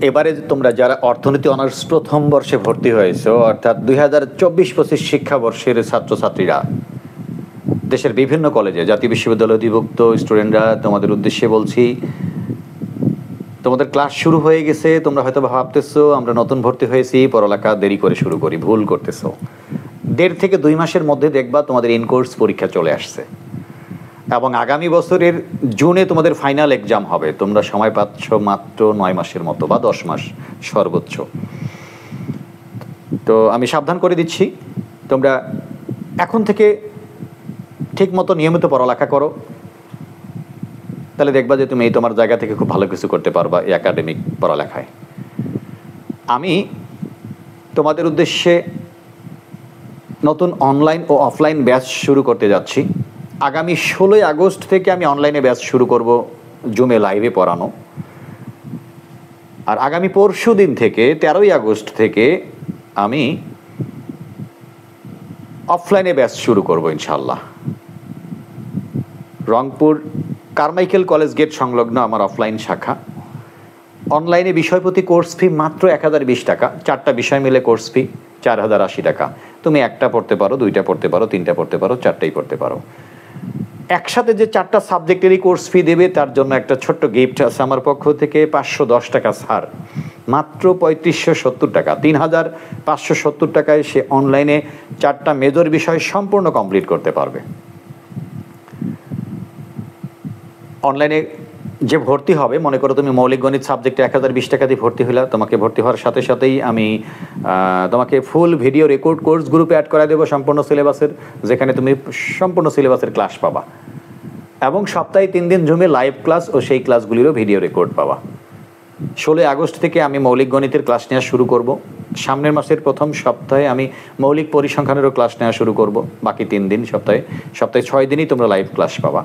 এবারে তোমরা যারা অর্থনীতি অনার্স প্রথম বর্ষে ভর্তি হয়েছো, অর্থাৎ 2024-25 শিক্ষাবর্ষের ছাত্রছাত্রীরা, দেশের বিভিন্ন কলেজে জাতীয় বিশ্ববিদ্যালয় অধিভুক্ত স্টুডেন্টরা, তোমাদের উদ্দেশ্যে বলছি, তোমাদের ক্লাস শুরু হয়ে গেছে। তোমরা হয়তো ভাবতেছো আমরা নতুন ভর্তি হয়েছি, পড়ালেখা দেরি করে শুরু করি। ভুল করতেছো। 1.5 থেকে 2 মাসের মধ্যে দেখবা তোমাদের ইনকোর্স পরীক্ষা চলে আসছে এবং আগামী বছরের জুনে তোমাদের ফাইনাল এক্সাম হবে। তোমরা সময় পাচ্ছ মাত্র 9 মাসের মতো বা 10 মাস সর্বোচ্চ। তো আমি সাবধান করে দিচ্ছি, তোমরা এখন থেকে ঠিক মতো নিয়মিত পড়ালেখা করো, তাহলে দেখবা যে তুমি এই তোমার জায়গা থেকে খুব ভালো কিছু করতে পারবা এই একাডেমিক পড়ালেখায়। আমি তোমাদের উদ্দেশ্যে নতুন অনলাইন ও অফলাইন ব্যাচ শুরু করতে যাচ্ছি। আগামী 16 আগস্ট থেকে আমি অনলাইনে ব্যাচ শুরু করব, জুমে লাইভে পড়ানো। আর আগামী পরশু দিন থেকে 13 আগস্ট থেকে আমি অফলাইনে ব্যাচ শুরু করব ইনশাল্লাহ। রংপুর কারমাইকেল কলেজ গেট সংলগ্ন আমার অফলাইন শাখা। অনলাইনে বিষয়প্রতি কোর্স ফি মাত্র 1020 টাকা। 4টা বিষয় মিলে কোর্স ফি 4080 টাকা। তুমি একটা পড়তে পারো, 2টা পড়তে পারো, 3টা পড়তে পারো, 4টাই পড়তে পারো। একসাথে যে 4টা সাবজেক্টেরই কোর্স ফি দেবে তার জন্য একটা ছোট্ট গিফট আছে আমার পক্ষ থেকে, 510 টাকা ছাড়, মাত্র 3570 টাকা। 3570 টাকায় সে অনলাইনে 4টা মেজর বিষয় সম্পূর্ণ কমপ্লিট করতে পারবে। অনলাইনে যে ভর্তি হবে, মনে করো তুমি মৌলিক গণিত সাবজেক্টে 1020 টাকা দিয়ে ভর্তি হলে, তোমাকে ভর্তি হওয়ার সাথে সাথেই আমি তোমাকে ফুল ভিডিও রেকর্ড কোর্স গ্রুপে অ্যাড করা দেবো সম্পূর্ণ সিলেবাসের, যেখানে তুমি সম্পূর্ণ সিলেবাসের ক্লাস পাবা এবং সপ্তাহে 3 দিন জুমে লাইভ ক্লাস ও সেই ক্লাসগুলিরও ভিডিও রেকর্ড পাবা। 16 আগস্ট থেকে আমি মৌলিক গণিতের ক্লাস নেওয়া শুরু করব। সামনের মাসের প্রথম সপ্তাহে আমি মৌলিক পরিসংখ্যানেরও ক্লাস নেওয়া শুরু করব। বাকি 3 দিন, সপ্তাহে 6 দিনই তোমরা লাইভ ক্লাস পাবা।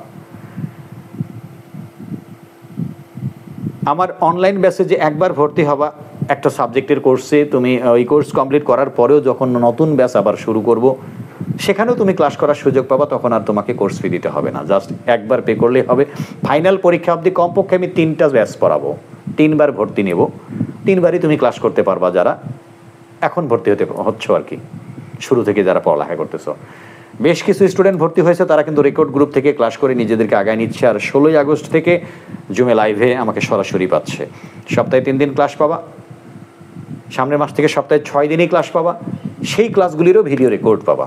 আমার অনলাইন ব্যাচে যে একবার ভর্তি হবা একটা সাবজেক্টের কোর্সে, তুমি ওই কোর্স কমপ্লিট করার পরেও যখন নতুন ব্যাচ আবার শুরু করব, সেখানেও তুমি ক্লাস করার সুযোগ পাবা। তখন আর তোমাকে কোর্স ফি দিতে হবে না, জাস্ট একবার পে করলেই হবে। ফাইনাল পরীক্ষা অবধি কমপক্ষে আমি 3টা ব্যাচ পড়াবো, 3 বার ভর্তি নেব। 3 বারই তুমি ক্লাস করতে পারবা যারা এখন ভর্তি হচ্ছ আর কি, শুরু থেকে যারা পড়ালেখা করতেছো। বেশ কিছু স্টুডেন্ট ভর্তি হয়েছে, তারা কিন্তু রেকর্ড গ্রুপ থেকে ক্লাস করে নিজেদেরকে আগায় নিচ্ছে। আর 16 আগস্ট থেকে জুমে লাইভে আমাকে সরাসরি পাচ্ছে। সপ্তাহে 3 দিন ক্লাস পাবা, সামনের মাস থেকে সপ্তাহে 6 দিনই ক্লাস পাবা, সেই ক্লাসগুলিরও ভিডিও রেকর্ড পাবা।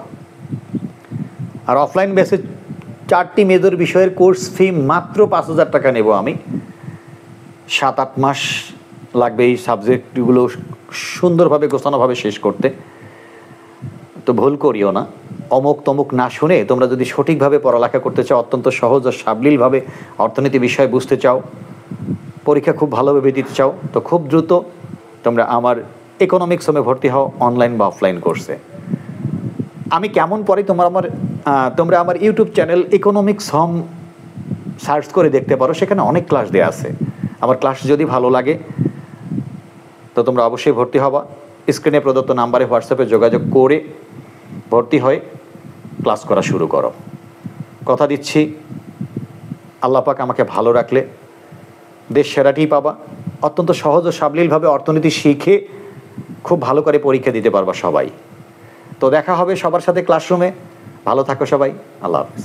আর অফলাইন বেসে 4টি মেজর বিষয়ের কোর্স ফি মাত্র 5000 টাকা নেব আমি। 7-8 মাস লাগবে এই সাবজেক্টগুলো সুন্দরভাবে গোছানোভাবে শেষ করতে। তো ভুল করিও না, অমুক তমুক না শুনে তোমরা যদি সঠিকভাবে পড়ালেখা করতে চাও, অত্যন্ত সহজ ও সাবলীলভাবে অর্থনীতি বিষয় বুঝতে চাও, পরীক্ষা খুব ভালোভাবে দিতে চাও, তো খুব দ্রুত তোমরা আমার ইকোনমিক্স হোমে ভর্তি হও, অনলাইন বা অফলাইন কোর্সে। আমি কেমন পড়াই তোমরা আমার YouTube channel economics home search করে দেখতে পারো, সেখানে অনেক ক্লাস দেওয়া আছে। আমার ক্লাস যদি ভালো লাগে তো তোমরা অবশ্যই ভর্তি হবা। স্ক্রিনে প্রদত্ত নাম্বারে হোয়াটসঅ্যাপে যোগাযোগ করে ভর্তি হয়ে ক্লাস করা শুরু করো। কথা দিচ্ছি, আল্লাহ পাক আমাকে ভালো রাখলে দেশ সেরাটি পাবা। অত্যন্ত সহজ ও সাবলীলভাবে অর্থনীতি শিখে খুব ভালো করে পরীক্ষা দিতে পারবা সবাই। তো দেখা হবে সবার সাথে ক্লাসরুমে। ভালো থাকো সবাই, আল্লাহ হাফেজ।